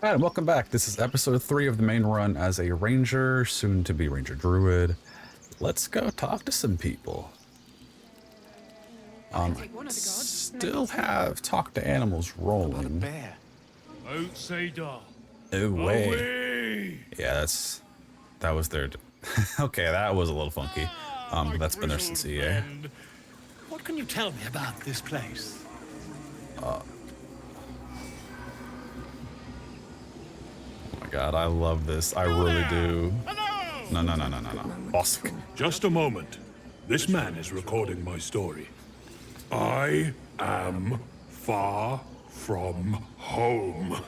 And welcome back. This is episode 3 of the main run as a ranger, soon to be ranger druid. Let's go talk to some people. Still have talk to animals rolling. No way. Yeah, that was their. Okay, that was a little funky. But that's been there since EA. What can you tell me about this place? Oh my god, I love this. I really do. No. Bosk. Just a moment. This man is recording my story. I am far from home.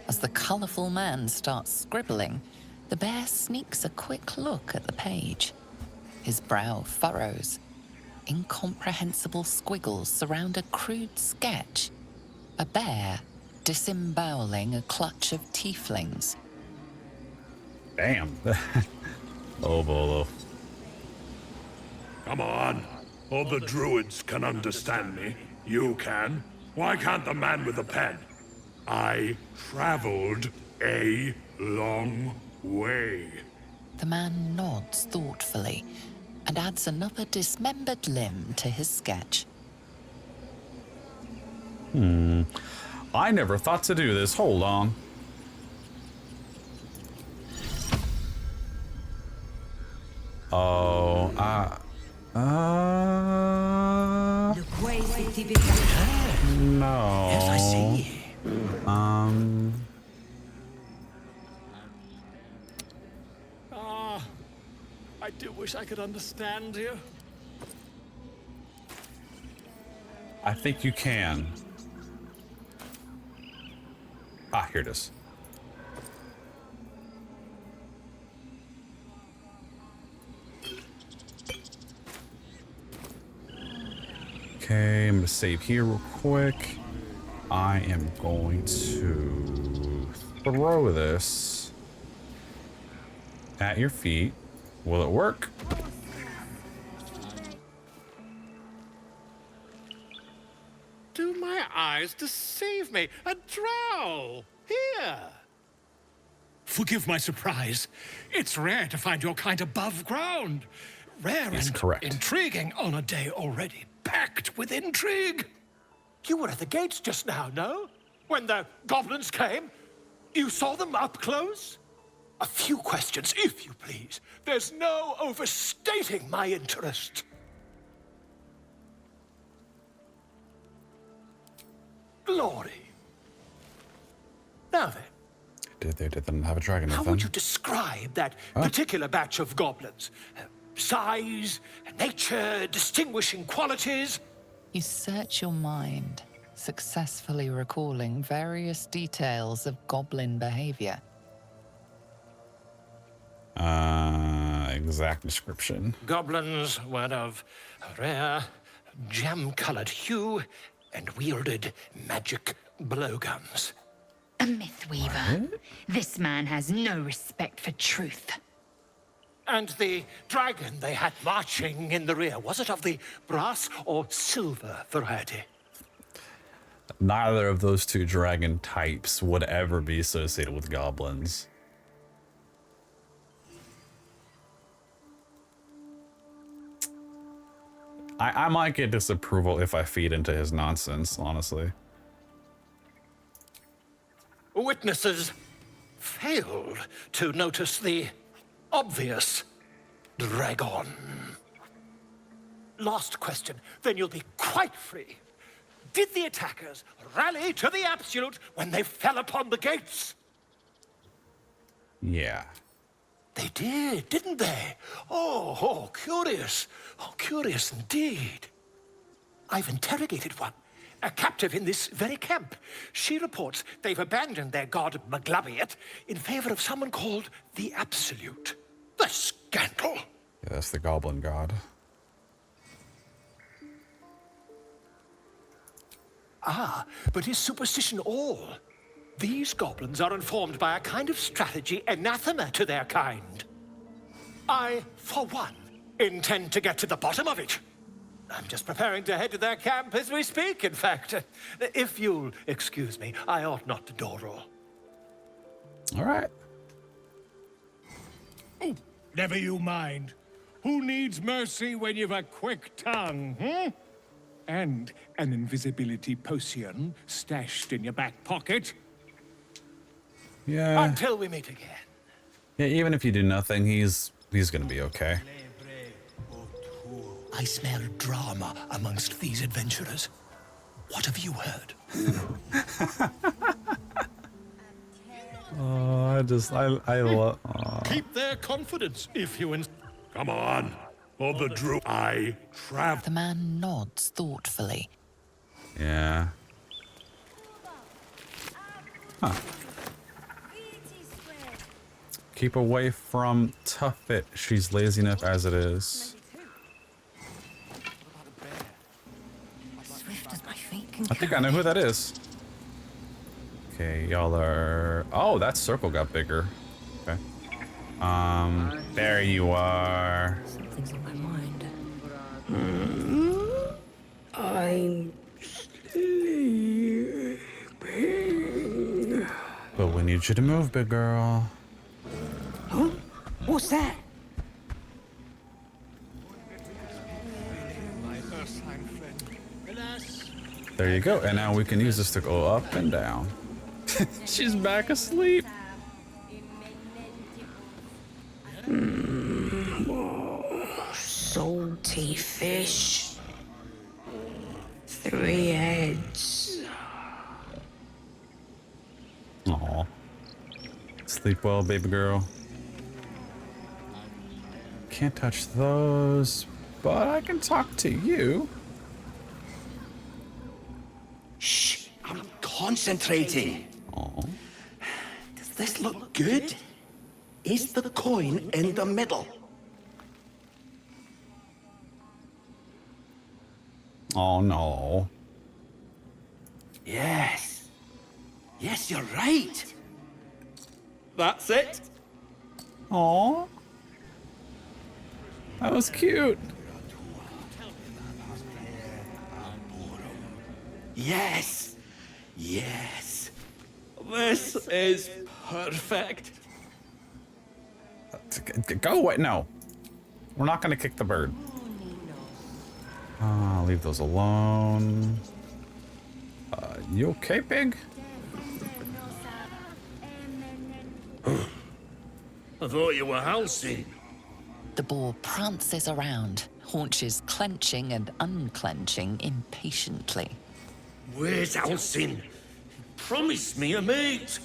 As the colourful man starts scribbling, the bear sneaks a quick look at the page. His brow furrows. Incomprehensible squiggles surround a crude sketch. A bear disemboweling a clutch of tieflings. Damn. Oh, Bolo. Come on. All the druids can understand me. You can. Why can't the man with the pen? I traveled a long way. The man nods thoughtfully and adds another dismembered limb to his sketch. I never thought to do this. Hold on. Oh, no. Yes, I see. I do wish I could understand you. I think you can. Ah, here it is. Okay, I'm gonna save here real quick. I am going to throw this at your feet. Will it work? Do my eyes deceive me? A drow! Here! Forgive my surprise. It's rare to find your kind above ground. Rare That's and correct. intriguing on a day already packed with intrigue. You were at the gates just now, no? When the goblins came? You saw them up close? A few questions, if you please. There's no overstating my interest. Glory. Now then, They didn't have a dragon how with them. would you describe that particular batch of goblins? Size, nature, distinguishing qualities? You search your mind, successfully recalling various details of goblin behavior. Exact description. Goblins were of rare, jam-colored hue and wielded magic blowguns. A myth weaver. This man has no respect for truth. And the dragon they had marching in the rear, was it of the brass or silver variety? Neither of those two dragon types would ever be associated with goblins. I might get disapproval if I feed into his nonsense, honestly. Witnesses failed to notice the obvious dragon. Last question, then you'll be quite free. Did the attackers rally to the absolute when they fell upon the gates? Yeah. They did, didn't they? Oh, curious. Oh, curious indeed. I've interrogated one, a captive in this very camp. She reports they've abandoned their god McAllik in favor of someone called the Absolute. The scandal! Yeah, that's the goblin god. Ah, but is superstition all? These goblins are informed by a kind of strategy anathema to their kind. I, for one, intend to get to the bottom of it. I'm just preparing to head to their camp as we speak, in fact. If you'll excuse me, I ought not to door roll. All right. Oh, never you mind. Who needs mercy when you've a quick tongue, hmm? And an invisibility potion stashed in your back pocket. Yeah. Until we meet again. Yeah, even if you do nothing, he's gonna be okay. I smell drama amongst these adventurers. What have you heard? I love. Keep their confidence if you insist. Come on. For the druid, I travel. The man nods thoughtfully. Yeah. Huh. Keep away from Tuffet. She's lazy enough as it is. Swift as my feet can I think I know who that is. Okay, y'all are... Oh, that circle got bigger. Okay. There you are. Something's on my mind. I'm sleeping. But we need you to move, big girl. Huh? What's that? There you go. And now we can use this to go up and down. She's back asleep. Salty fish. 3 heads. Aw. Sleep well, baby girl. Can't touch those, but I can talk to you. Shh, I'm concentrating. Aw. Does this look good? Is the coin in the middle? Oh no. Yes. Yes, you're right. That's it. Aw. That was cute. Yes. Yes. This is perfect. Go away. No. We're not going to kick the bird. Leave those alone. You okay, pig? I thought you were Halcyon. The boar prances around, haunches clenching and unclenching impatiently. Where's Halcyon? Promise me a mate.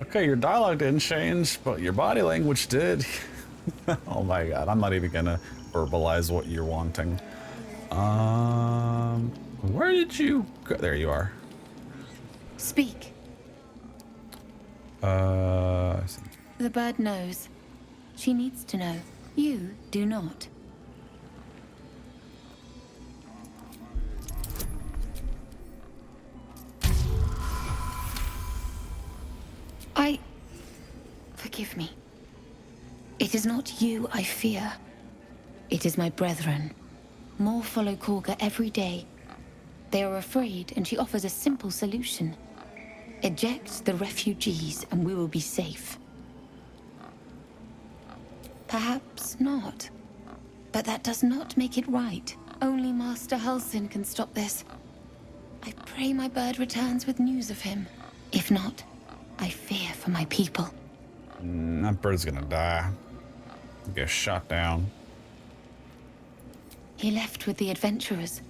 Okay, your dialogue didn't change, but your body language did. Oh my god, I'm not even gonna verbalize what you're wanting. Where did you go? There you are. Speak. I see. The bird knows. She needs to know. You do not. Forgive me. It is not you I fear. It is my brethren. More follow Korga every day. They are afraid, and she offers a simple solution. Eject the refugees, and we will be safe. Perhaps not. But that does not make it right. Only Master Halcyon can stop this. I pray my bird returns with news of him. If not, I fear for my people. That bird's gonna die. Get shot down. He left with the adventurers.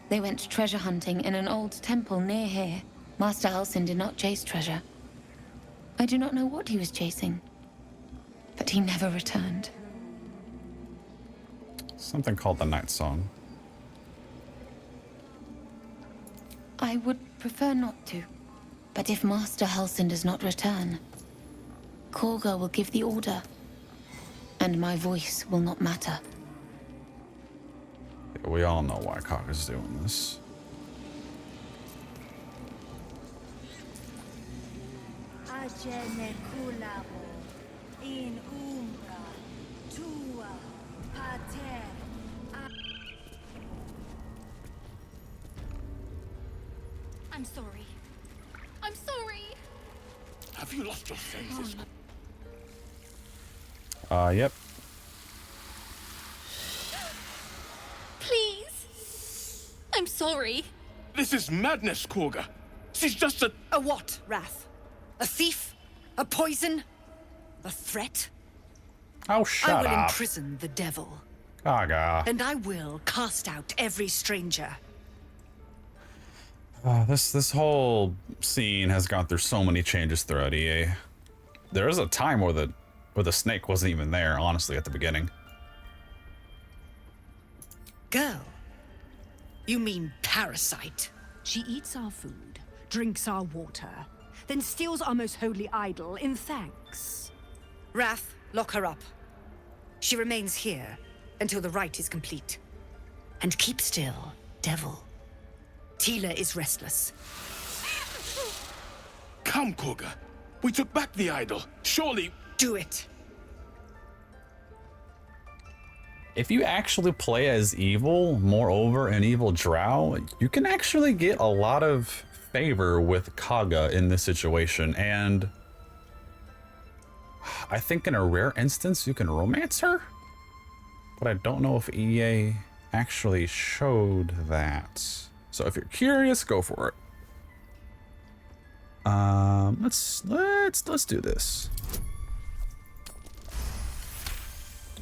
They went treasure hunting in an old temple near here. Master Halcyon did not chase treasure. I do not know what he was chasing, but he never returned. Something called the Night Song. I would prefer not to, but if Master Halcyon does not return, Korga will give the order, and my voice will not matter. Yeah, we all know why Kaka's doing this. I'm sorry. I'm sorry. Have you lost your senses? Yep. Please. I'm sorry. This is madness, Korga. She's just a... A what, Wrath? A thief? A poison? A threat? Oh, I shut will up. imprison the devil, Gaga. and I will cast out every stranger. This whole scene has gone through so many changes throughout EA. There was a time where the snake wasn't even there, honestly, at the beginning. Girl? You mean parasite? She eats our food, drinks our water, then steals our most holy idol in thanks. Wrath, lock her up. She remains here until the rite is complete. And keep still, devil. Tila is restless. Come, Korga. We took back the idol. Surely... Do it. If you actually play as evil, moreover an evil drow, you can actually get a lot of favor with Kaga in this situation, and I think in a rare instance you can romance her, but I don't know if EA actually showed that. So if you're curious, go for it. Let's do this.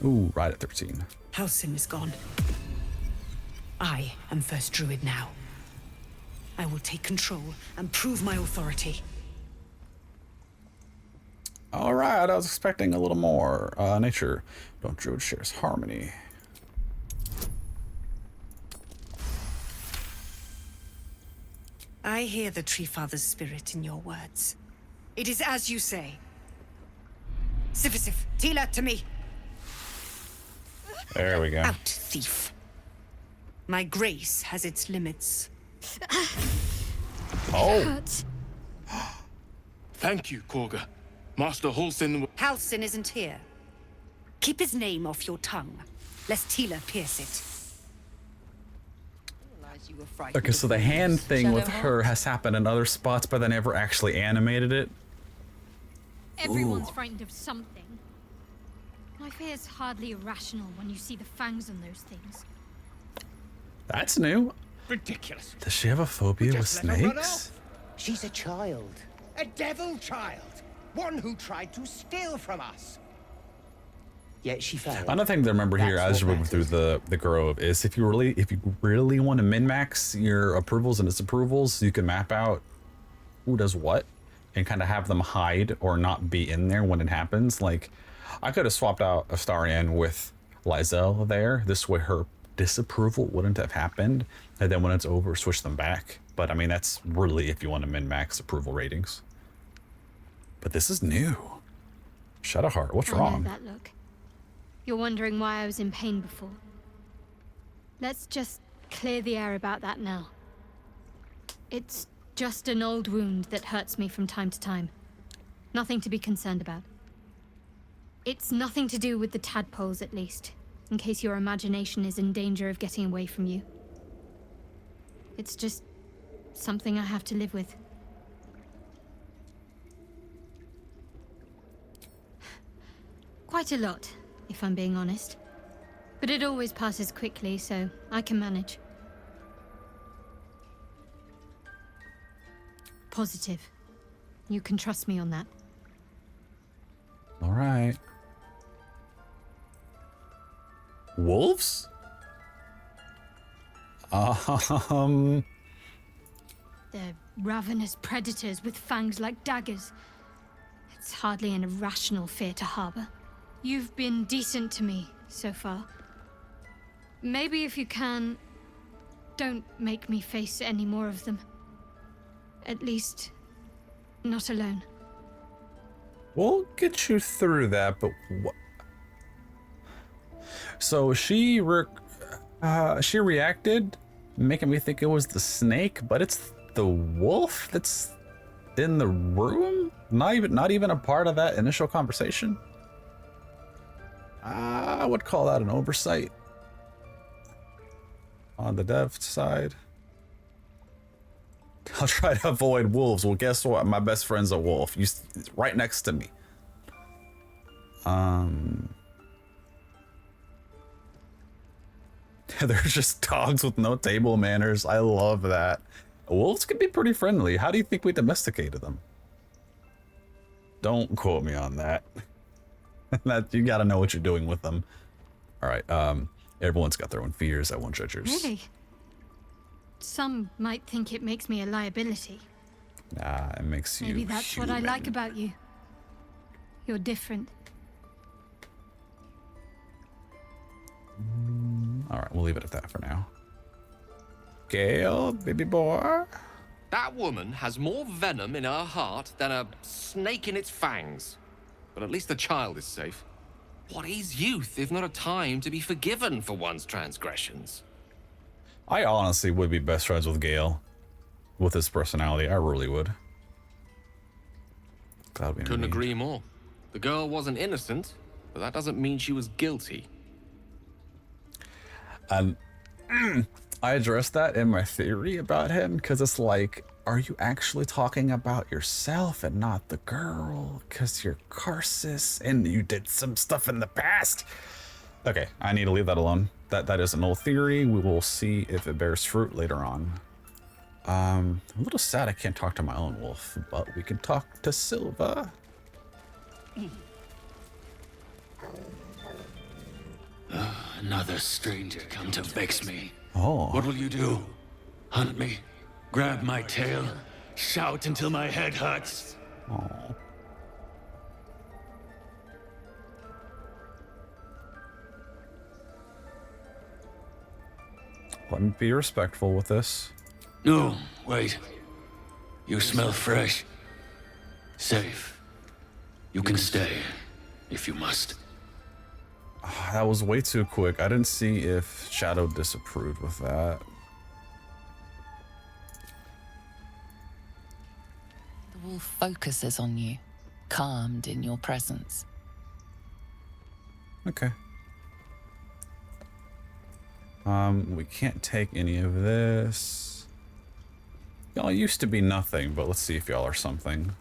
Ooh, right at 13. Halsin is gone. I am first druid now. I will take control and prove my authority. All right, I was expecting a little more. Nature, don't druid shares harmony. I hear the Tree Father's spirit in your words. It is as you say. Sifisif, Tila, to me. There we go. Out, thief. My grace has its limits. Oh. Thank you, Korga. Master Halsin... Halsin isn't here. Keep his name off your tongue, lest Tila pierce it. Okay, so the hand thing with her has happened in other spots, but they never actually animated it. Everyone's frightened of something. My fear is hardly irrational when you see the fangs on those things. That's new. Ridiculous. Does she have a phobia with Just let her run snakes? off. She's a child. A devil child. One who tried to steal from us. Yet she failed. Another thing to remember here That's as you're what moving through the grove is if you really want to min-max your approvals and disapprovals, you can map out who does what and kind of have them hide or not be in there when it happens. Like, I could have swapped out Astarion with Lae'zel there. This way her disapproval wouldn't have happened. And then when it's over, switch them back. But I mean, that's really if you want to min-max approval ratings. But this is new. Shadowheart, what's wrong? I know that look. You're wondering why I was in pain before. Let's just clear the air about that now. It's just an old wound that hurts me from time to time. Nothing to be concerned about. It's nothing to do with the tadpoles, at least, in case your imagination is in danger of getting away from you. It's just something I have to live with. Quite a lot, if I'm being honest. But it always passes quickly, so I can manage. Positive. You can trust me on that. All right. Wolves? They're ravenous predators with fangs like daggers. It's hardly an irrational fear to harbor. You've been decent to me so far. Maybe if you can, don't make me face any more of them. At least, not alone. We'll get you through that, but what? So she reacted, making me think it was the snake, but it's the wolf that's in the room? Not even a part of that initial conversation? I would call that an oversight on the dev side. I'll try to avoid wolves. Well, guess what? My best friend's a wolf. Right next to me. They're just dogs with no table manners. I love that. Wolves can be pretty friendly. How do you think we domesticated them? Don't quote me on that. That you got to know what you're doing with them. All right. Everyone's got their own fears. I won't judge yours. Really? Some might think it makes me a liability. Nah, it makes you Maybe that's human. what I like about you. You're different. All right, we'll leave it at that for now. Gale, baby boy. That woman has more venom in her heart than a snake in its fangs. But at least the child is safe. What is youth if not a time to be forgiven for one's transgressions? I honestly would be best friends with Gale. With his personality, I really would. Glad we Couldn't agree more. The girl wasn't innocent, but that doesn't mean she was guilty. And I addressed that in my theory about him, because it's like, are you actually talking about yourself and not the girl? Because you're Karsus and you did some stuff in the past. Okay, I need to leave that alone. That is an old theory. We will see if it bears fruit later on. I'm a little sad I can't talk to my own wolf, but we can talk to Silva. Another stranger come to vex me. Oh. What will you do? Hunt me? Grab my tail? Shout until my head hurts? Oh. Let me be respectful with this. No, wait. You smell fresh. Safe. You can stay, if you must. That was way too quick. I didn't see if Shadow disapproved with that. The wolf focuses on you, calmed in your presence. Okay. We can't take any of this. Y'all used to be nothing, but let's see if y'all are something.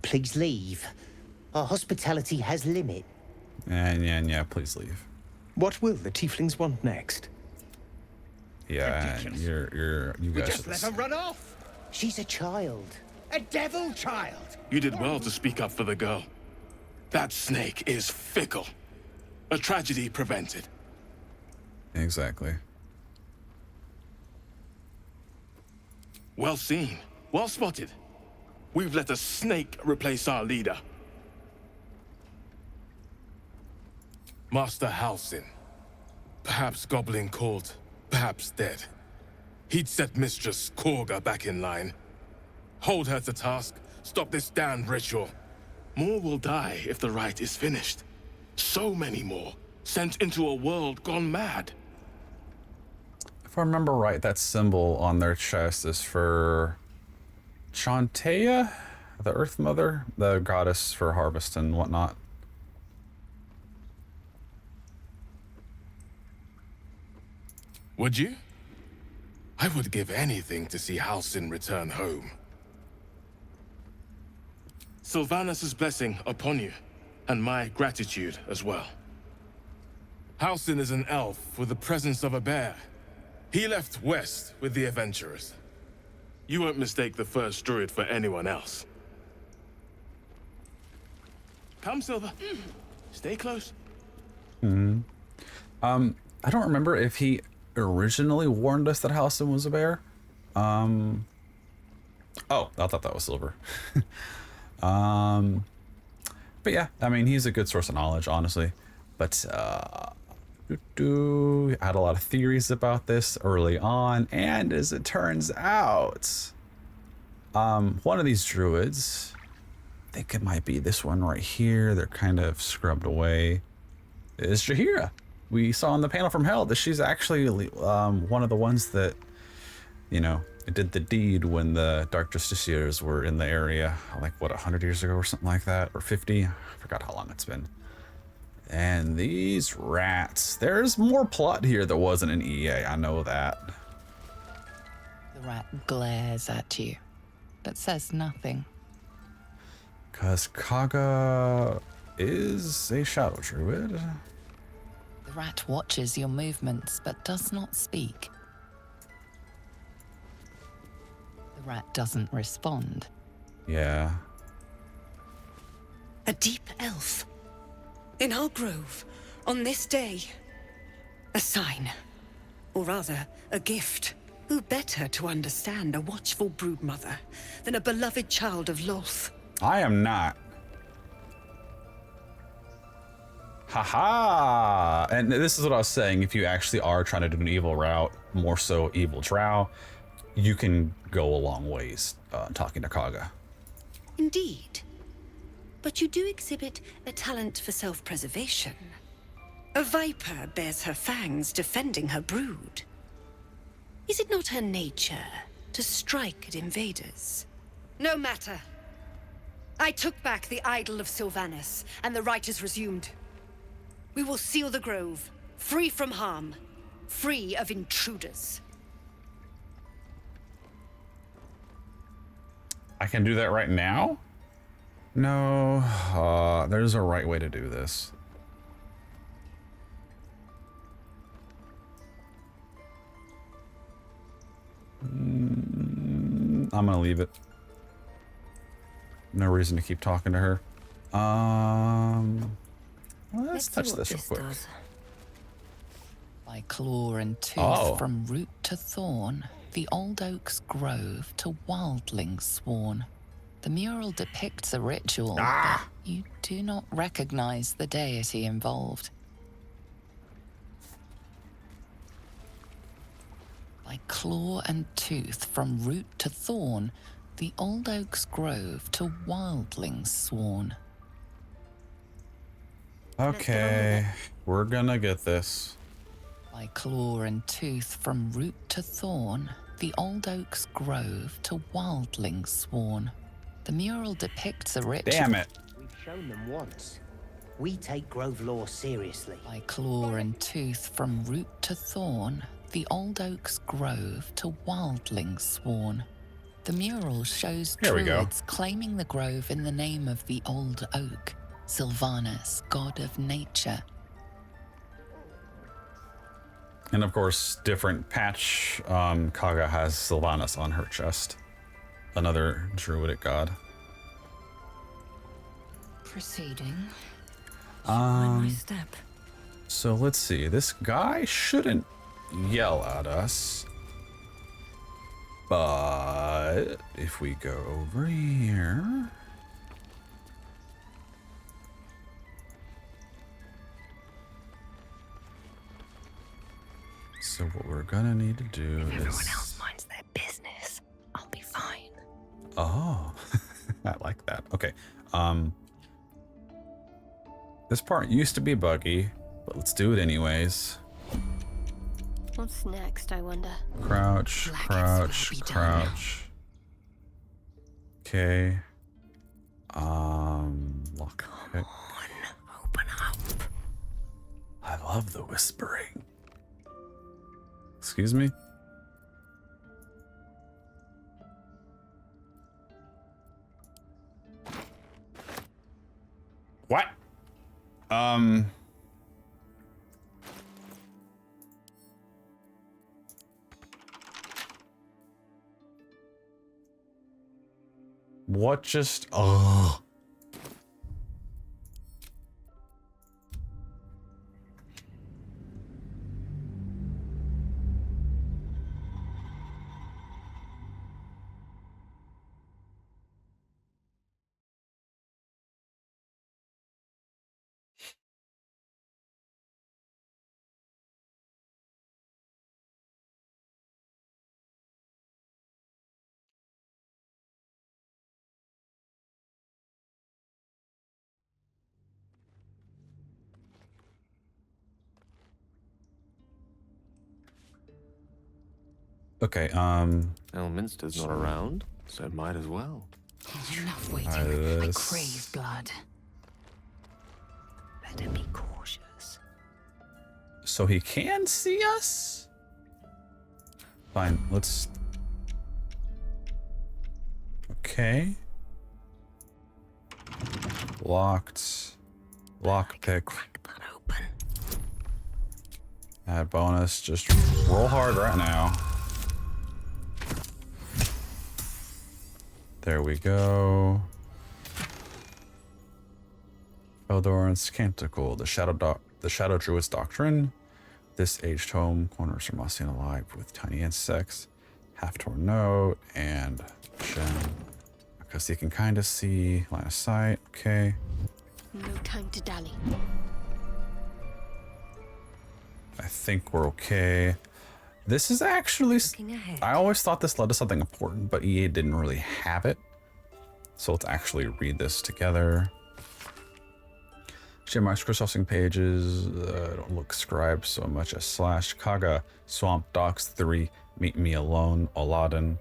Please leave. Our hospitality has limit. Yeah, please leave. What will the tieflings want next? Yeah, you guys Just let her run off. She's a child. A devil child. You did well to speak up for the girl. That snake is fickle. A tragedy prevented. Exactly. Well seen. Well spotted. We've let a snake replace our leader. Master Halsin. Perhaps gobbling cold, perhaps dead. He'd set Mistress Korga back in line. Hold her to task, stop this damned ritual. More will die if the rite is finished. So many more, sent into a world gone mad. If I remember right, that symbol on their chest is for Chantea, the Earth Mother, the goddess for harvest and whatnot. Would you? I would give anything to see Halsin return home. Sylvanus' blessing upon you, and my gratitude as well. Halsin is an elf with the presence of a bear. He left west with the adventurers. You won't mistake the first druid for anyone else. Come, Silva. Stay close. I don't remember if he originally warned us that Halsin was a bear. Oh, I thought that was Silver. But yeah, I mean, he's a good source of knowledge, honestly. But I had a lot of theories about this early on, and as it turns out, one of these druids, I think it might be this one right here, they're kind of scrubbed away, is Jaheira. We saw on the panel from Hell that she's actually one of the ones that, you know, did the deed when the Dark Justiciars were in the area, like, what, 100 years ago or something like that, or 50? I forgot how long it's been. And these rats, there's more plot here that wasn't in EA, I know that. The rat glares at you, but says nothing. Because Kaga is a shadow druid. The rat watches your movements, but does not speak. The rat doesn't respond. Yeah. A deep elf. In our grove, on this day. A sign. Or rather, a gift. Who better to understand a watchful broodmother than a beloved child of Loth? I am not. Haha! And this is what I was saying. If you actually are trying to do an evil route, more so evil drow, you can go a long ways talking to Kaga. Indeed. But you do exhibit a talent for self-preservation. A viper bears her fangs defending her brood. Is it not her nature to strike at invaders? No matter. I took back the idol of Sylvanas, and the rite is resumed. We will seal the grove, free from harm, free of intruders. I can do that right now? No, there's a right way to do this. I'm gonna leave it. No reason to keep talking to her. Let's touch this real quick. By claw and tooth from root to thorn, the old oak's grove to wildlings sworn. The mural depicts a ritual, but you do not recognize the deity involved. By claw and tooth from root to thorn, the old oak's grove to wildlings sworn. Okay, we're gonna get this. By claw and tooth from root to thorn, the old oak's grove to wildlings sworn. The mural depicts a ritual. Damn it. We've shown them once. We take grove law seriously. By claw and tooth from root to thorn, the old oak's grove to wildlings sworn. The mural shows druids claiming the grove in the name of the old oak, Sylvanas, god of nature. And of course, different patch, Kaga has Sylvanas on her chest. Another druidic god. Proceeding. My step. So let's see. This guy shouldn't yell at us. But if we go over here. So what we're gonna need to do If is... everyone else minds their business, I'll be fine. Oh, I like that. Okay. This part used to be buggy, but let's do it anyways. What's next, I wonder? Crouch, crouch, crouch. Okay. Lock pick. Open up. I love the whispering. Excuse me? What? What just... Oh. Okay, Elminster's not around, so might as well. Enough waiting. I crave blood. Better be cautious. So he can see us? Fine, let's Okay. Locked. Lockpick. Add bonus. Just roll hard right now. There we go. Eldor's Canticle, the Shadow Druid's Doctrine. This aged home, corners are mossy and alive with tiny insects. Half-torn note and gem. Because you can kind of see line of sight. Okay. No time to dally. I think we're okay. This is actually... I always thought this led to something important, but EA didn't really have it. So let's actually read this together. Share my crossing pages. Don't look scribe so much as / Kaga Swamp Docks 3. Meet me alone. Aladdin.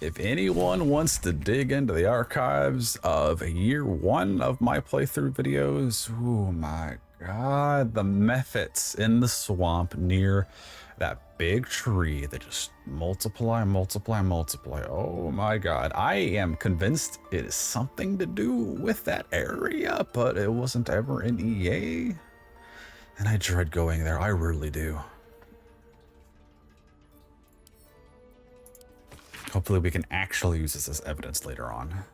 If anyone wants to dig into the archives of year 1 of my playthrough videos, oh my god, the methods in the swamp near that big tree that just multiply. Oh my god, I am convinced it is something to do with that area, but it wasn't ever in EA. And I dread going there, I really do. Hopefully we can actually use this as evidence later on.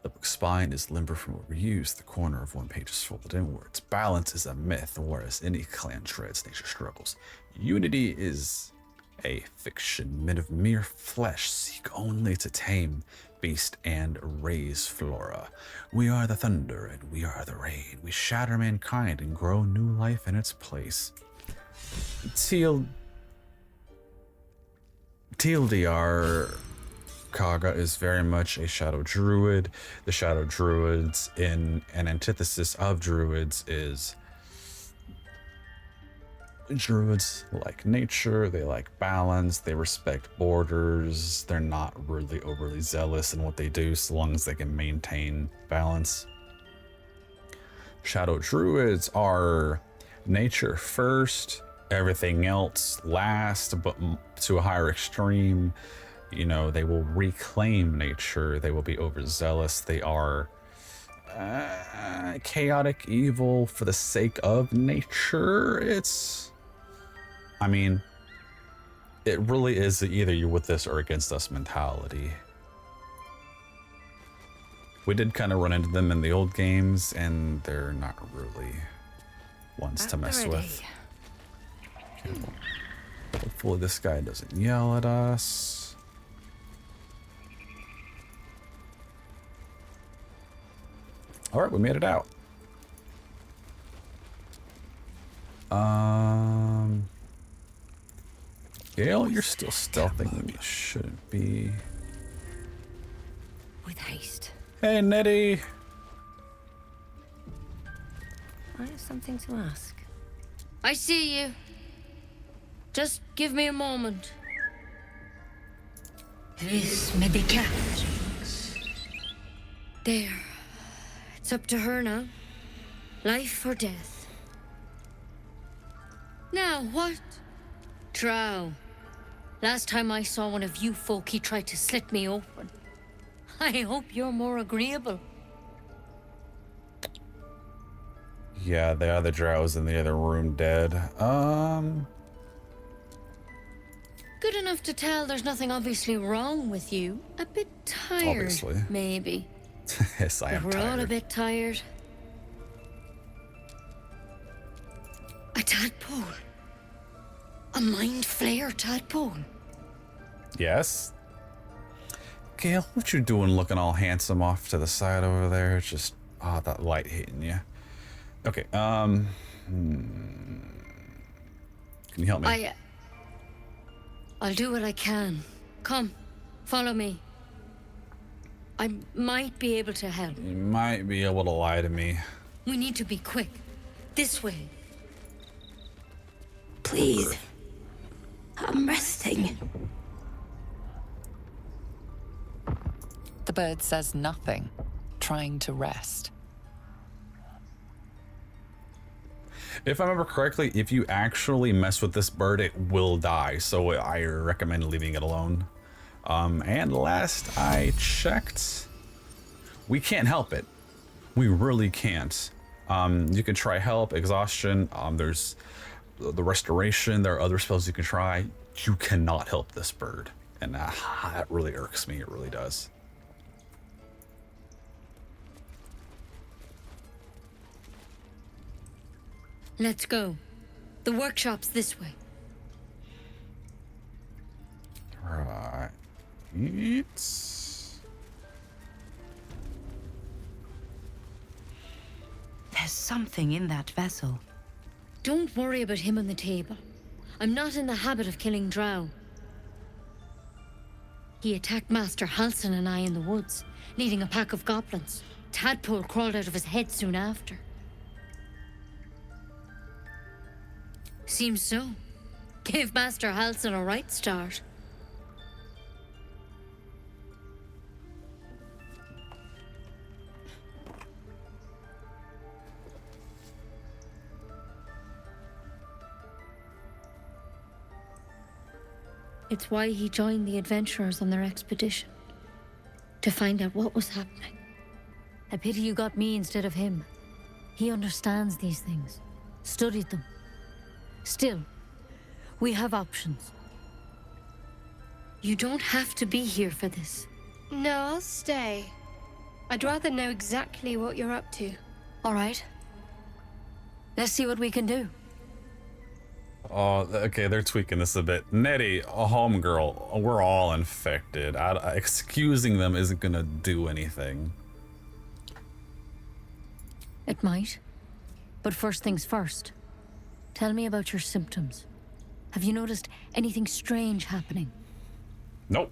The book's spine is limber from overuse. The corner of one page is folded inwards. Balance is a myth, whereas any clan treads, nature struggles. Unity is a fiction. Men of mere flesh seek only to tame beast and raise flora. We are the thunder and we are the rain. We shatter mankind and grow new life in its place. TLDR, Kaga is very much a shadow druid. The shadow druids, in an antithesis of druids, is druids like nature, they like balance, they respect borders, they're not really overly zealous in what they do so long as they can maintain balance. Shadow druids are nature first, everything else last, but to a higher extreme. You know, they will reclaim nature, they will be overzealous, they are chaotic evil for the sake of nature. I mean, it really is either you're with us or against us mentality. We did kind of run into them in the old games, and they're not really ones to mess with. Okay, well, hopefully this guy doesn't yell at us. All right, we made it out. Gale, you're still stealthing when you shouldn't be. With haste. Hey, Nettie. I have something to ask. I see you. Just give me a moment. This may be cat. There. It's up to her now. Life or death. Now, what? Drow. Last time I saw one of you folk, he tried to slit me open. I hope you're more agreeable. Yeah, the other drow's in the other room dead. Good enough to tell there's nothing obviously wrong with you. A bit tired, Obviously. maybe. Yes, I am We're all a tired. bit tired. A tadpole. A mind flayer tadpole. Yes? Gale, what you doing looking all handsome off to the side over there? Just, that light hitting you. Okay, can you help me? I'll do what I can. Come, follow me. I might be able to help. You might be able to lie to me. We need to be quick. This way. Please. I'm resting. The bird says nothing, trying to rest. If I remember correctly, if you actually mess with this bird, it will die. So I recommend leaving it alone. And last I checked, we can't help it. We really can't. You can try help, exhaustion. There's the restoration. There are other spells you can try. You cannot help this bird. And that really irks me. It really does. Let's go. The workshop's this way. Right. There's something in that vessel. Don't worry about him on the table. I'm not in the habit of killing drow. He attacked Master Halsin and I in the woods, leading a pack of goblins. Tadpole crawled out of his head soon after. Seems so. Gave Master Halsin a right start. It's why he joined the adventurers on their expedition. To find out what was happening. I pity you got me instead of him. He understands these things. Studied them. Still, we have options. You don't have to be here for this. No, I'll stay. I'd rather know exactly what you're up to. All right. Let's see what we can do. Oh, okay, they're tweaking this a bit. Nettie, a homegirl, we're all infected. Excusing them isn't gonna do anything. It might. But first things first. Tell me about your symptoms. Have you noticed anything strange happening? Nope.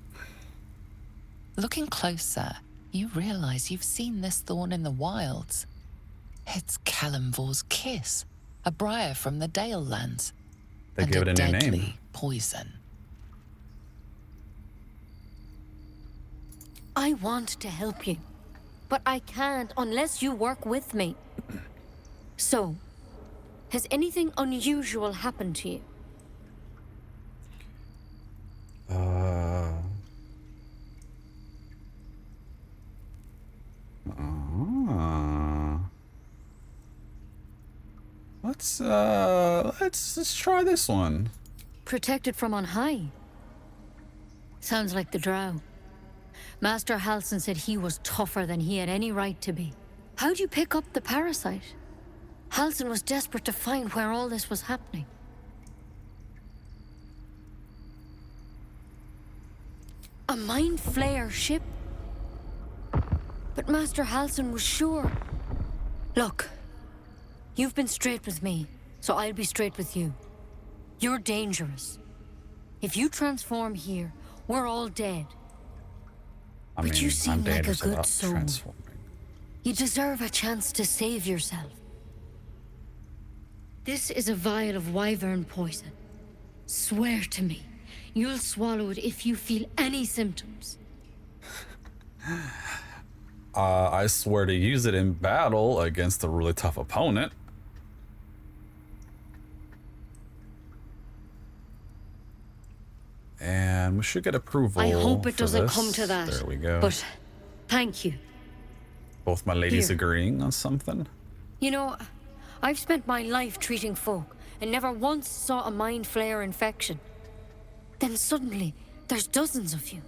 Looking closer, you realize you've seen this thorn in the wilds. It's Kalimvor's kiss, a briar from the Dale lands. They give it a new deadly name. Poison. I want to help you, but I can't unless you work with me. So, has anything unusual happened to you? Let's try this one. Protected from on high. Sounds like the drow. Master Halsin said he was tougher than he had any right to be. How'd you pick up the parasite? Halsin was desperate to find where all this was happening. A mind flayer ship? But Master Halsin was sure. Look, you've been straight with me, so I'll be straight with you. You're dangerous. If you transform here, we're all dead. But you seem like a good soul. You deserve a chance to save yourself. This is a vial of wyvern poison. Swear to me, you'll swallow it if you feel any symptoms. I swear to use it in battle against a really tough opponent. And we should get approval. I hope it for doesn't this. come to that. There we go. But thank you. Both my ladies Here. agreeing on something. You know, I've spent my life treating folk and never once saw a mind flayer infection. Then suddenly, there's dozens of you.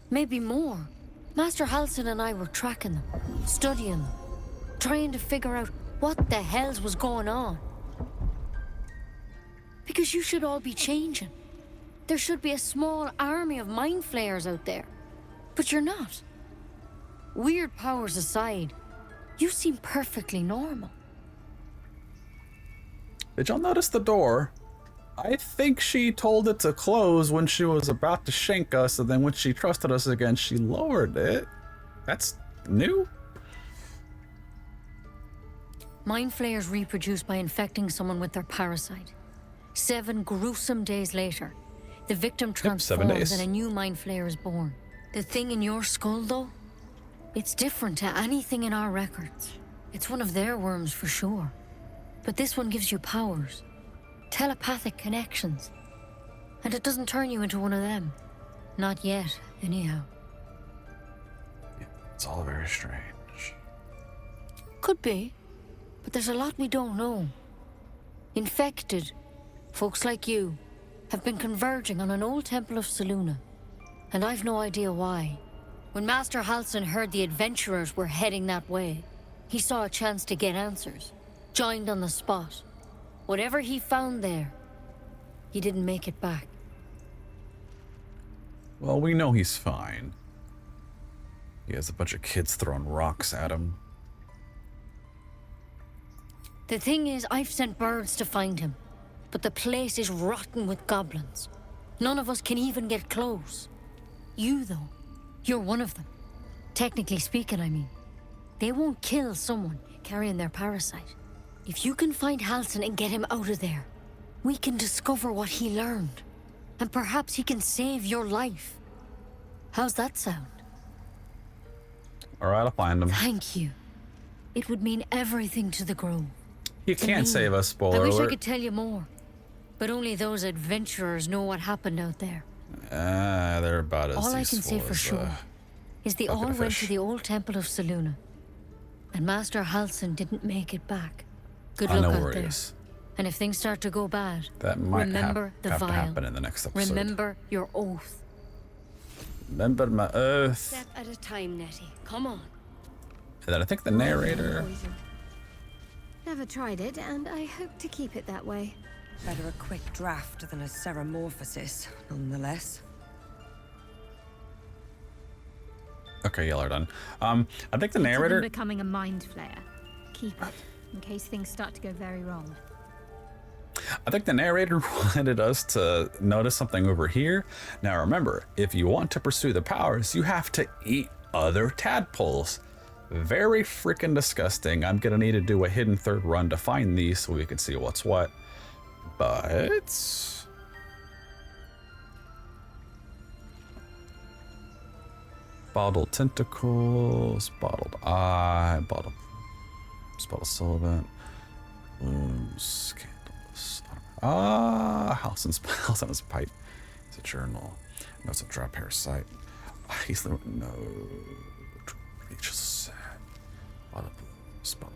Maybe more. Master Halsin and I were tracking them, studying them, trying to figure out what the hells was going on. Because you should all be changing. There should be a small army of mind flayers out there. But you're not. Weird powers aside, you seem perfectly normal. Did y'all notice the door? I think she told it to close when she was about to shank us, and then when she trusted us again, she lowered it. That's new? Mind flayers reproduce by infecting someone with their parasite. 7 gruesome days later, the victim 7 transforms days. and a new mind flayer is born. The thing in your skull, though, it's different to anything in our records. It's one of their worms for sure. But this one gives you powers. Telepathic connections. And it doesn't turn you into one of them. Not yet, anyhow. It's all very strange. Could be. But there's a lot we don't know. Infected, folks like you, have been converging on an old temple of Selûne. And I've no idea why. When Master Halsin heard the adventurers were heading that way, he saw a chance to get answers. Joined on the spot. Whatever he found there, he didn't make it back. Well, we know he's fine. He has a bunch of kids throwing rocks at him. The thing is, I've sent birds to find him. But the place is rotten with goblins. None of us can even get close. You, though, you're one of them. Technically speaking, I mean. They won't kill someone carrying their parasite. If you can find Halsin and get him out of there, we can discover what he learned. And perhaps he can save your life. How's that sound? Alright, I'll find him. Thank you. It would mean everything to the Grove. You can't save us, I spoiler wish I alert. could tell you more. But only those adventurers know what happened out there. They're about as All I useful can say for as, sure is they all bucket of went fish. to the old temple of Selûne. And Master Halsin didn't make it back. Good luck no out there. worries. And if things start to go bad, That might remember the have to vial. happen in the next episode. Remember your oath. Remember my oath. Step at a time, Nettie. Come on. And then I think the narrator. Never tried it, and I hope to keep it that way. Better a quick draft than a ceramorphosis, nonetheless. Okay, y'all are done. I think the Better than narrator. becoming a mind flayer. Keep it, in case things start to go very wrong. I think the narrator wanted us to notice something over here. Now remember, if you want to pursue the powers, you have to eat other tadpoles. Very freaking disgusting. I'm gonna need to do a hidden third run to find these so we can see what's what. But bottled tentacles, bottled eye, bottled solvent, wounds, candles. Halsin's pipe. It's a journal. No, it's a dry parasite. He's the no. Just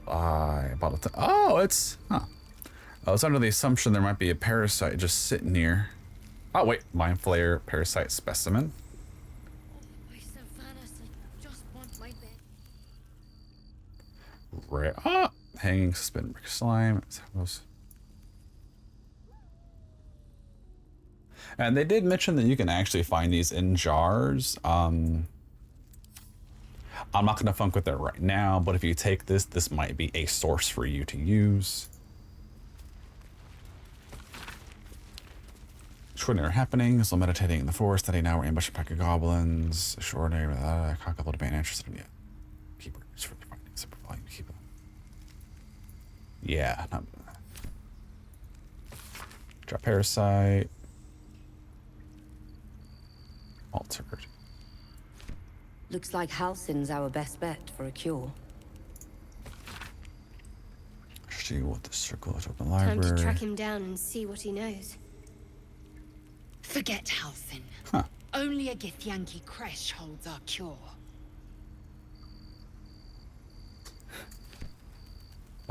oh, it's I was under the assumption there might be a parasite just sitting here. Oh wait, mind flayer parasite specimen. Rare. Hanging suspended slime. And they did mention that you can actually find these in jars. I'm not going to funk with it right now, but if you take this, this might be a source for you to use. Extraordinary happenings while meditating in the forest that now we're ambushed a pack of goblins. Extraordinary, cockable to man interested in keeper. Keeper. Yeah, not drop parasite. Altered. Looks like Halsin's our best bet for a cure. See what the circle is open Time library. to track him down and see what he knows. Forget Halsin. Huh. Only a Githyanki Kresh holds our cure.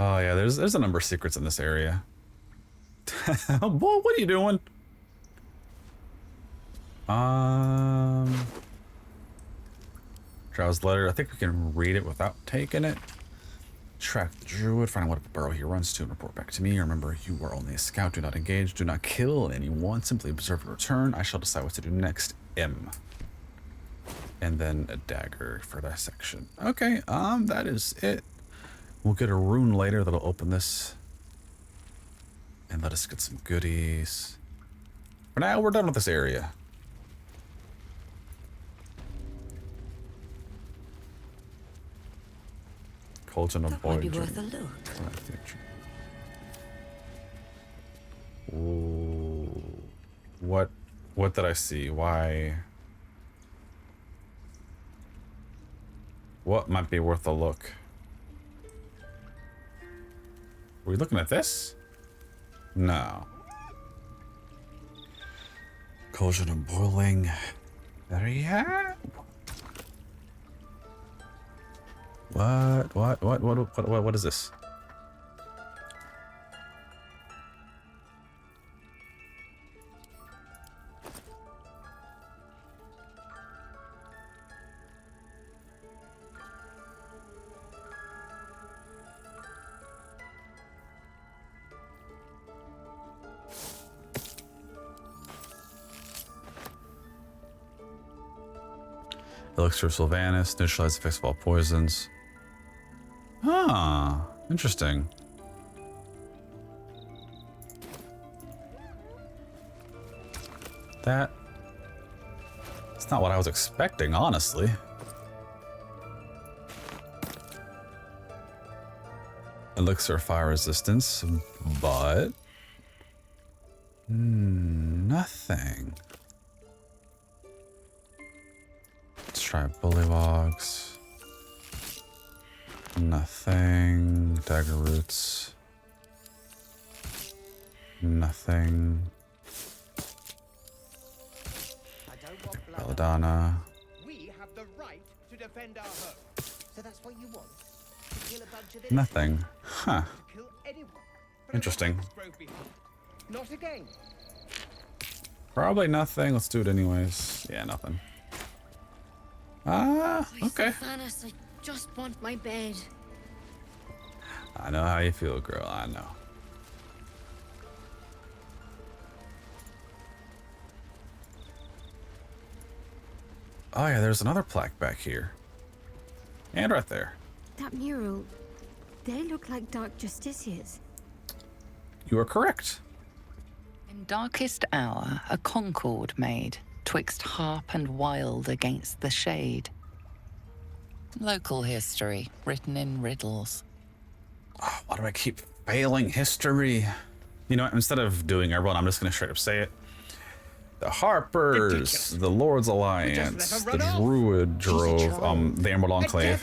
Oh yeah, there's a number of secrets in this area. Boy, what are you doing? Drow's letter. I think we can read it without taking it. Track the druid, find out what burrow he runs to, and report back to me. Remember, you are only a scout. Do not engage. Do not kill anyone. Simply observe and return. I shall decide what to do next. M. And then a dagger for dissection. Okay, that is it. We'll get a rune later that'll open this. And let us get some goodies. For now, we're done with this area. Colton of Might be Boyd. worth a look. Ooh. What did I see? Why? What might be worth a look? we looking at this? No. Cauldron and boiling. There you have. What is this? Elixir of Sylvanas, neutralize the effects of all poisons. Ah, interesting. That's not what I was expecting, honestly. Elixir of fire resistance, but nothing. Let's try bullywogs. Nothing. Dagger roots. Nothing. Belladonna. We have the right to defend our home. So that's what you want? To kill a bunch of Nothing. Huh. kill anyone. Interesting. Not again. Probably nothing. Let's do it anyways. Yeah, nothing. Okay. Sylvanas, I just want my bed. I know how you feel, girl. I know. Oh yeah, there's another plaque back here. And right there. That mural, they look like Dark Justiciars. You are correct. In darkest hour, a concord made, twixt harp and wild against the shade. Local history, written in riddles. Oh, why do I keep failing history? You know what? Instead of doing everyone, I'm just going to straight up say it. The Harpers, the Lord's Alliance, the Druid drove, the Emerald Enclave.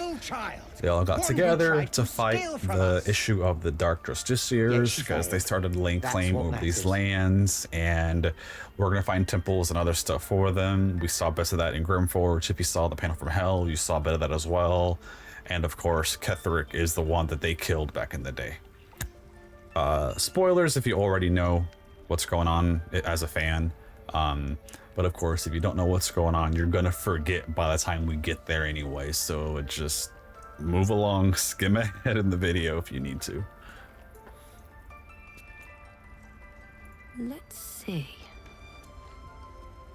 They all got together to fight the issue of the Dark Justiciars because they started laying claim over these lands, and we're going to find temples and other stuff for them. We saw bits of that in Grimforge. If you saw the panel from Hell, you saw a bit of that as well. And of course, Ketheric is the one that they killed back in the day. Spoilers if you already know what's going on as a fan. But of course, if you don't know what's going on, you're gonna forget by the time we get there anyway. So just move along, skim ahead in the video if you need to. Let's see.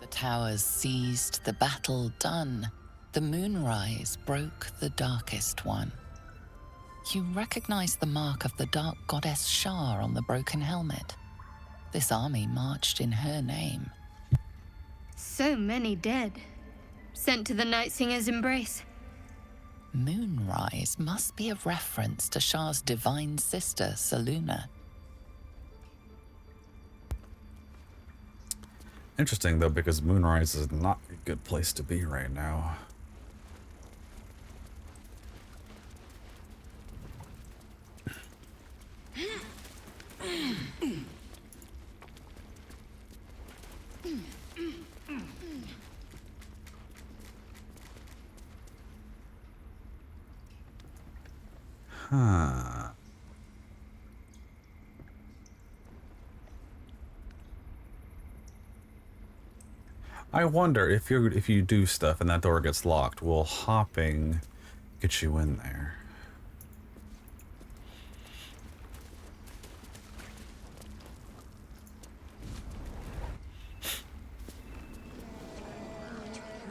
The towers seized, the battle done. The moonrise broke the darkest one. You recognize the mark of the dark goddess Shar on the broken helmet. This army marched in her name. So many dead. Sent to the Night Singer's embrace. Moonrise must be a reference to Shar's divine sister, Selûne. Interesting though, because Moonrise is not a good place to be right now. Huh. I wonder if you do stuff and that door gets locked, will hopping get you in there?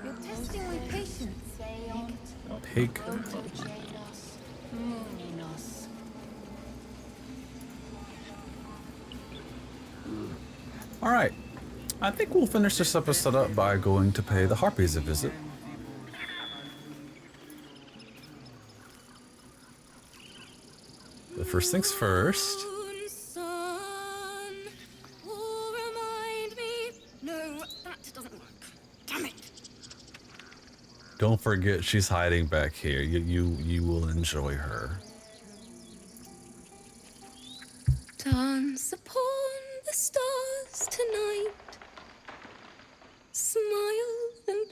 You're testing my patience. Pig. All right. I think we'll finish this episode up by going to pay the Harpies a visit. But first things first. No, that doesn't work. Damn it. Don't forget she's hiding back here. You will enjoy her.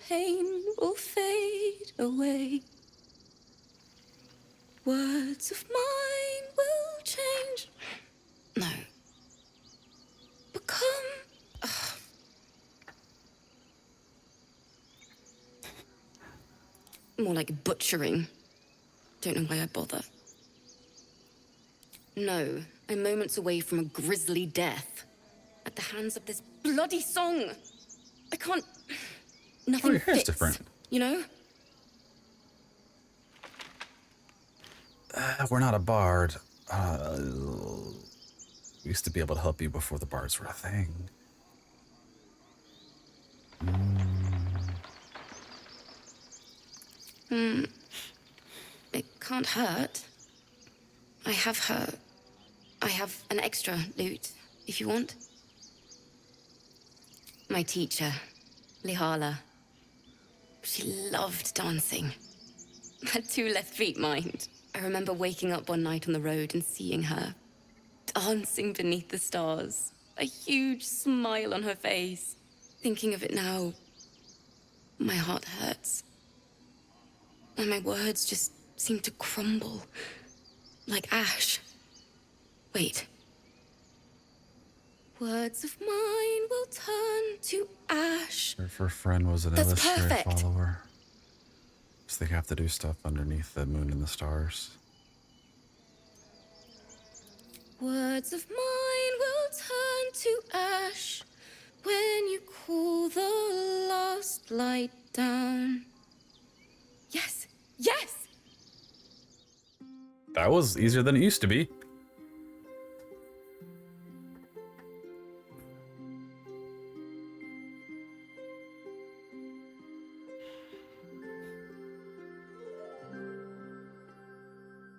pain will fade away. Words of mine will change. No. Become. More like butchering. Don't know why I bother. No, I'm moments away from a grisly death. At the hands of this bloody song. I can't. Nothing your hair's fits. different. You know? We're not a bard. We used to be able to help you before the bards were a thing. It can't hurt. I have an extra loot, if you want. My teacher, Lihala. She loved dancing. Had 2 left feet, mind. I remember waking up one night on the road and seeing her dancing beneath the stars. A huge smile on her face. Thinking of it now, my heart hurts. And my words just seem to crumble. Like ash. Wait. Words of mine will turn to ash. Her friend was an That's illustrator perfect. follower. So they have to do stuff underneath the moon and the stars. Words of mine will turn to ash when you cool the last light down. Yes, yes! That was easier than it used to be.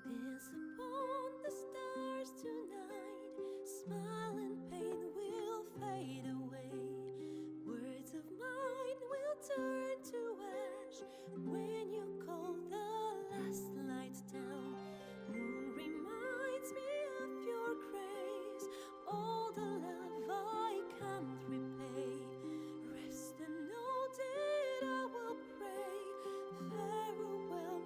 Dance upon the stars tonight, smile and pain will fade away. Words of mine will turn to ash when you call the last light down. Moon reminds me of your grace, all the love I can't repay. Rest and know that I will pray. Farewell,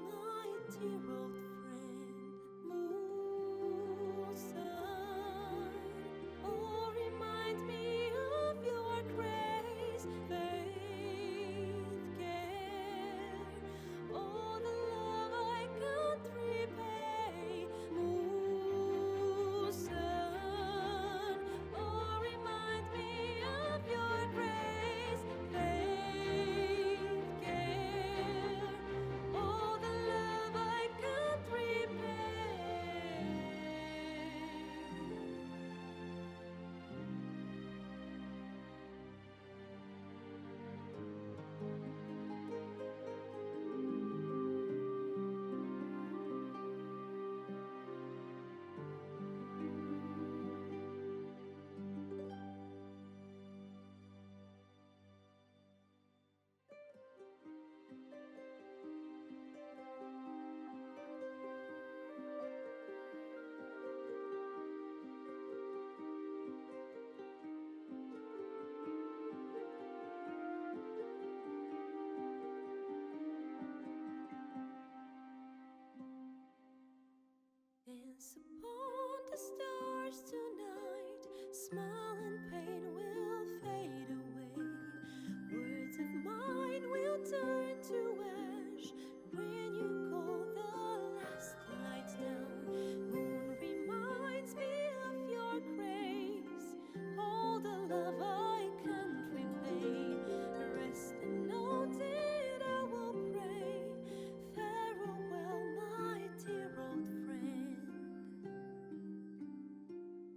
my dear old friend.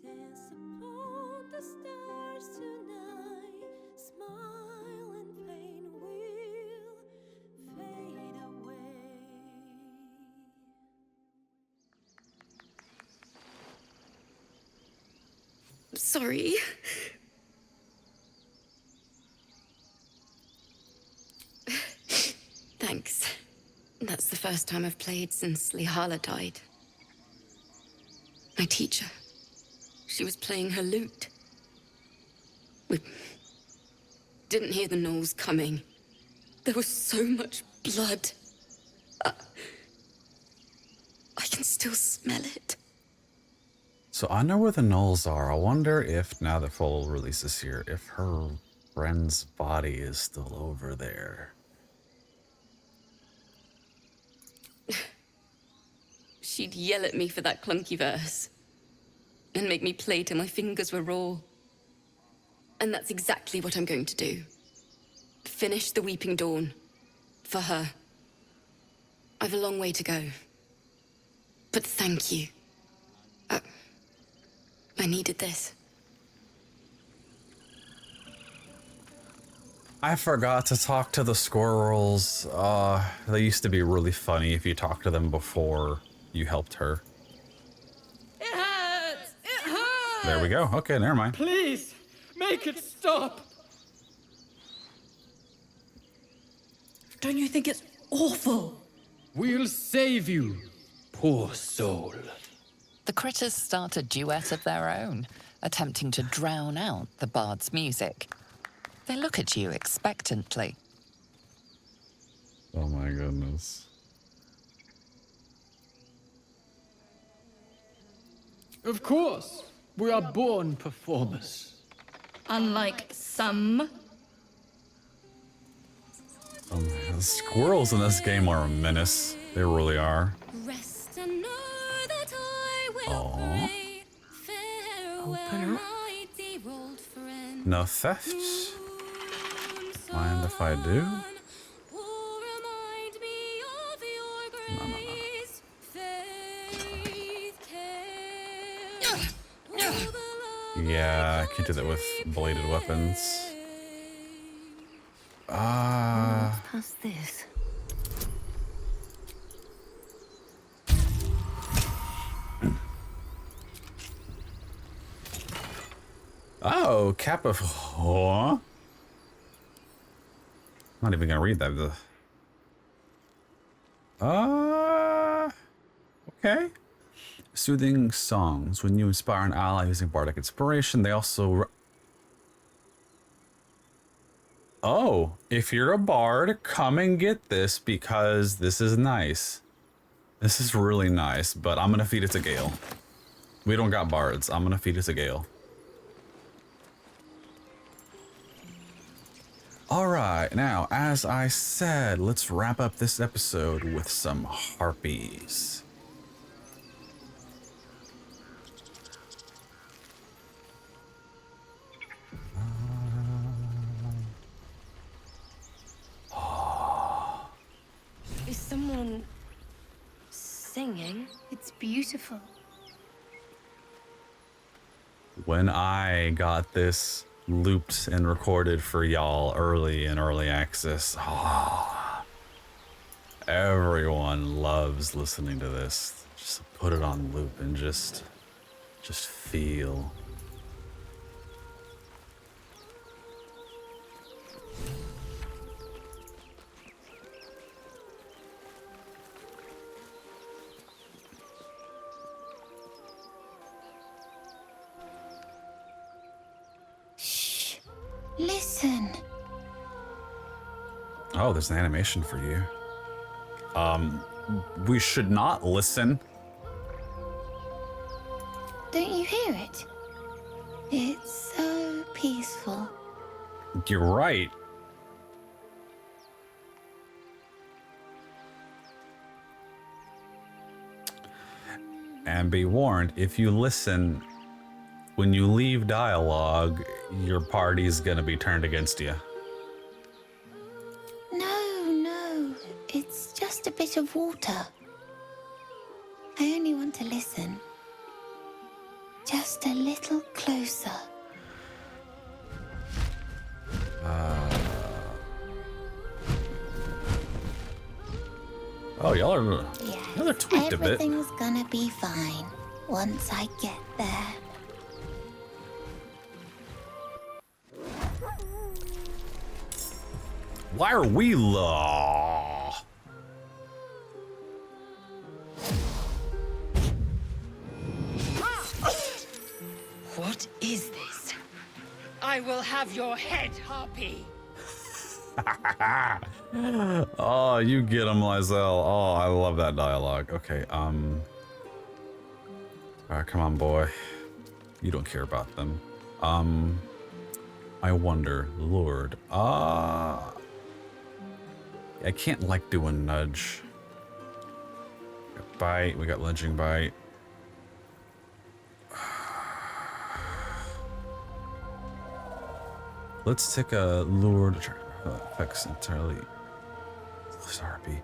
Dance upon the stars tonight, smile and pain will fade away. Sorry. Thanks. That's the first time I've played since Lihala died. My teacher. She was playing her lute. We didn't hear the gnolls coming. There was so much blood. I can still smell it. So I know where the Knolls are. I wonder if, now that full release is here, if her friend's body is still over there. She'd yell at me for that clunky verse. And make me play till my fingers were raw. And that's exactly what I'm going to do. Finish the Weeping Dawn. For her. I've a long way to go. But thank you. I needed this. I forgot to talk to the squirrels. They used to be really funny if you talked to them before you helped her. It hurts! It hurts! There we go. Okay, never mind. Please, make it stop! Don't you think it's awful? We'll save you, poor soul. The critters start a duet of their own, attempting to drown out the bard's music. They look at you expectantly. Oh my goodness. Of course, we are born performers. Unlike some. Oh man, the squirrels in this game are a menace. They really are. Rest and know that I will Aww. pray. Farewell, my dear old friend. No theft. Mind if I do? Yeah, I can't do that with bladed weapons. Past this. Oh, cap of... Huh? I'm not even gonna read that. Okay. Soothing songs. When you inspire an ally using bardic inspiration, they also... Oh, if you're a bard, come and get this because this is nice. This is really nice, but I'm gonna feed it to Gale. We don't got bards. I'm gonna feed it to Gale. Alright, now, as I said, let's wrap up this episode with some harpies. Is someone singing? It's beautiful. When I got this looped and recorded for y'all early in early access, everyone loves listening to this. Just put it on loop and just feel. Listen. Oh, there's an animation for you. We should not listen. Don't you hear it? It's so peaceful. You're right. And be warned, if you listen, when you leave dialogue, your party's gonna be turned against you. No. It's just a bit of water. I only want to listen. Just a little closer. Oh, y'all are tweaked a bit. Everything's gonna be fine once I get there. Why are we law? What is this? I will have your head, Harpy. Oh, you get him, Lae'zel. Oh, I love that dialogue. Okay, all right, come on, boy. You don't care about them. I wonder, Lord. I can't like doing nudge. We got bite. We got lunging bite. Let's take a Lord effects entirely. Sorry.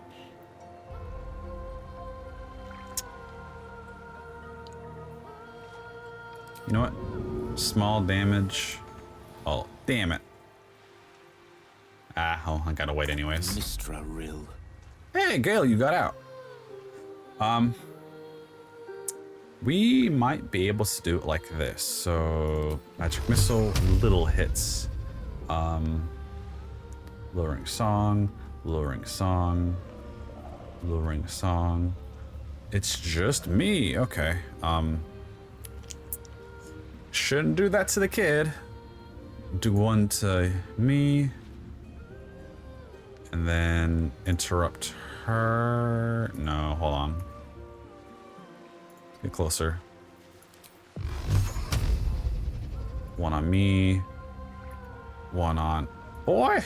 You know what? Small damage. Oh, damn it. Ah, oh, I gotta wait anyways. Mistra Rill. Hey, Gale, you got out. We might be able to do it like this. So, magic missile, little hits. Luring song, luring song, luring song. It's just me. Okay. Shouldn't do that to the kid. Do one to me. And then interrupt her. No, hold on. Get closer. One on me. One on boy.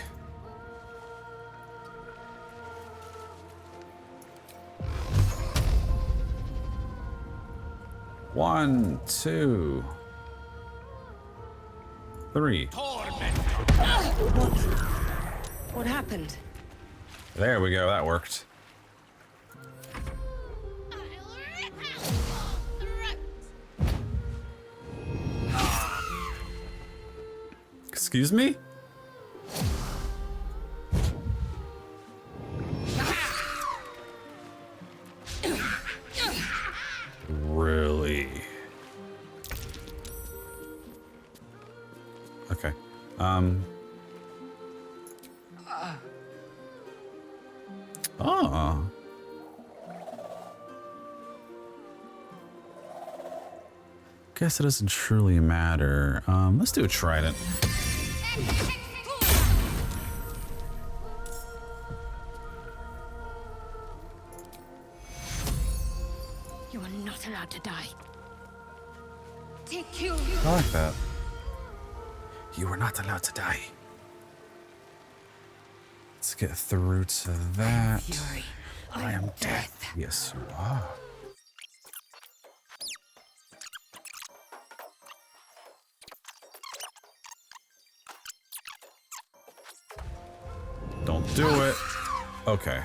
One, two, three. What happened? There we go. That worked. Excuse me? Really? Okay. Oh. Guess it doesn't truly matter. Let's do a trident. You are not allowed to die. Take you. I like that. You are not allowed to die. Let's get through to that. Fury. I am death. Yes, you are. Don't do it. Okay.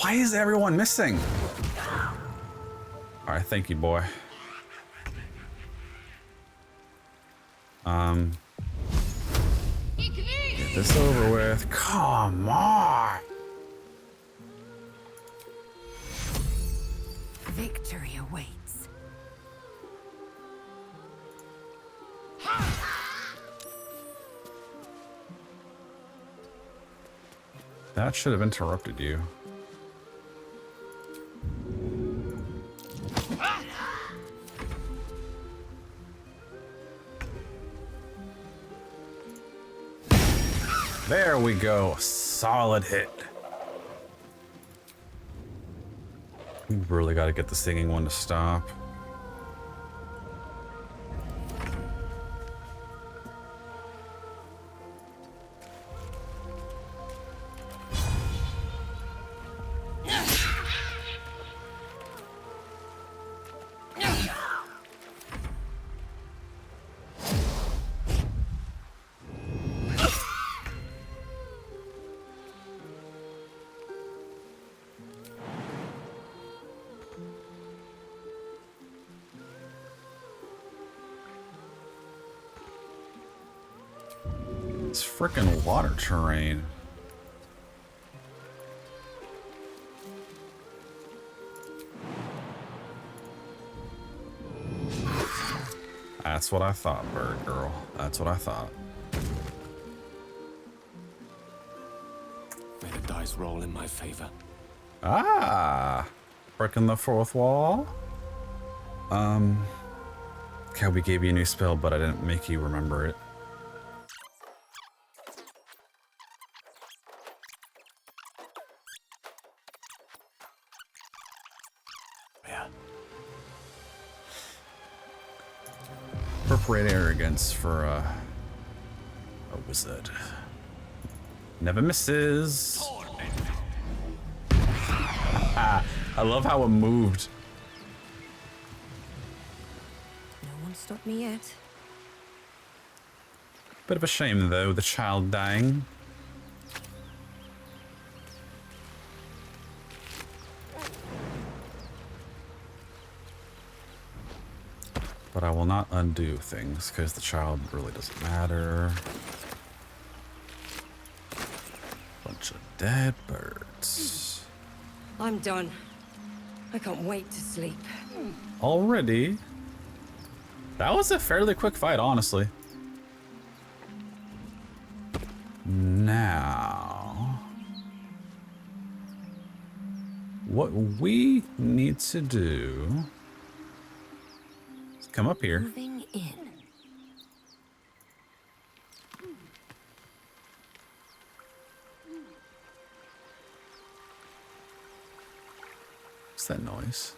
Why is everyone missing? All right, thank you, boy. Get this over with. Come on. Victory awaits. That should have interrupted you. There we go. Solid hit. We really got to get the singing one to stop. It's frickin' water terrain. That's what I thought, bird girl. That's what I thought. May the dice roll in my favor. Ah, breaking the fourth wall. Okay, we gave you a new spell, but I didn't make you remember it. Appropriate arrogance for a wizard. Never misses. I love how it moved. No one stopped me yet. Bit of a shame though, the child dying. But I will not undo things because the child really doesn't matter. Bunch of dead birds. I'm done. I can't wait to sleep. Already? That was a fairly quick fight, honestly. Now, what we need to do is come up here. Moving in. What's that noise?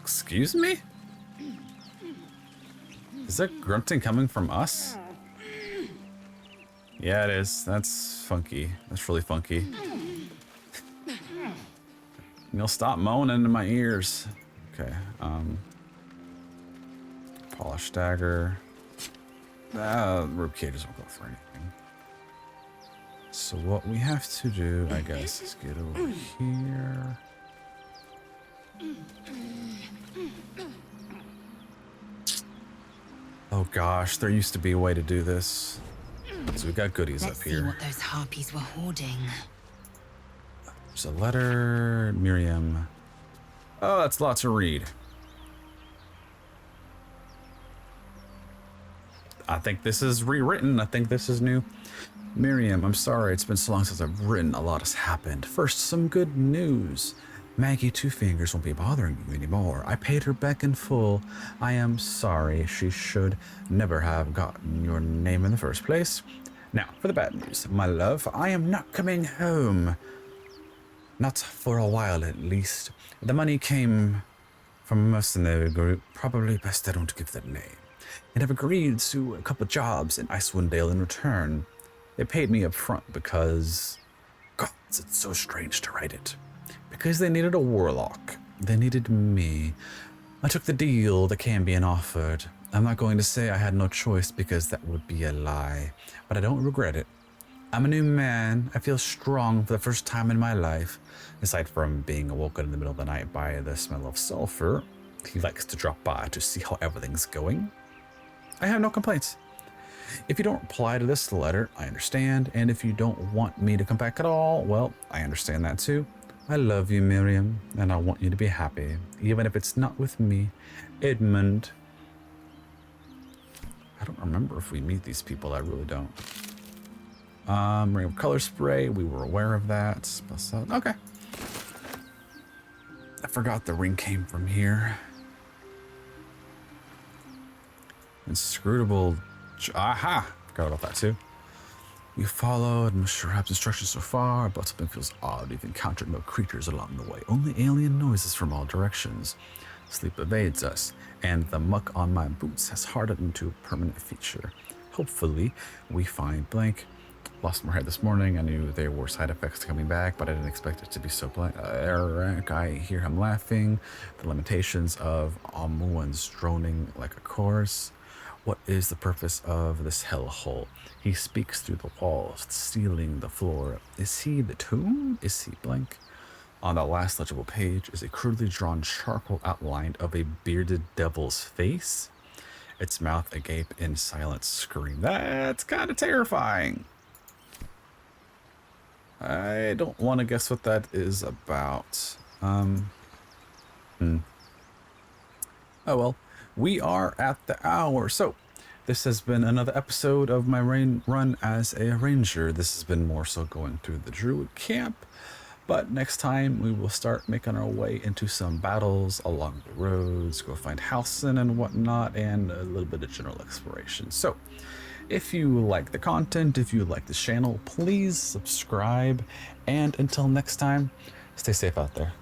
Excuse me? Is that grunting coming from us? Yeah, it is. That's funky. That's really funky. You'll stop moaning in my ears. Okay, polished dagger. Rib cages won't go for anything. So what we have to do, I guess, is get over here. Oh gosh, there used to be a way to do this. So we got goodies Let's up see here. what those harpies were hoarding. There's a letter, Miriam. Oh, that's a lot to read. I think this is rewritten. I think this is new. Miriam, I'm sorry. It's been so long since I've written. A lot has happened. First, some good news. Maggie Two Fingers won't be bothering you anymore. I paid her back in full. I am sorry. She should never have gotten your name in the first place. Now, for the bad news. My love, I am not coming home. Not for a while, at least. The money came from a mercenary group. Probably best I don't give that name. And I've agreed to a couple jobs in Icewind Dale in return. They paid me up front because... God, it's so strange to write it. Because they needed a warlock. They needed me. I took the deal that Cambion offered. I'm not going to say I had no choice because that would be a lie. But I don't regret it. I'm a new man. I feel strong for the first time in my life. Aside from being awoken in the middle of the night by the smell of sulfur, he likes to drop by to see how everything's going. I have no complaints. If you don't reply to this letter, I understand. And if you don't want me to come back at all, well, I understand that too. I love you, Miriam, and I want you to be happy, even if it's not with me. Edmund. I don't remember if we meet these people. I really don't. Ring of color spray. We were aware of that. Okay. I forgot the ring came from here. Inscrutable. Aha! Forgot about that too. We followed Mr. Rabb's instructions so far, but something feels odd. We've encountered no creatures along the way, only alien noises from all directions. Sleep evades us, and the muck on my boots has hardened into a permanent feature. Hopefully, we find blank. Lost my hair this morning. I knew there were side effects coming back, but I didn't expect it to be so blank. Eric, I hear him laughing. The lamentations of Almuan's droning like a chorus. What is the purpose of this hellhole? He speaks through the walls, the ceiling, the floor. Is he the tomb? Is he blank? On the last legible page is a crudely drawn charcoal outline of a bearded devil's face. Its mouth agape in silent scream. That's kind of terrifying. I don't want to guess what that is about. Oh well. We are at the hour. So this has been another episode of my run as a ranger. This has been more so going through the druid camp. But next time we will start making our way into some battles along the roads, go find Halsin and whatnot, and a little bit of general exploration. So if you like the content, if you like the channel, please subscribe. And until next time, stay safe out there.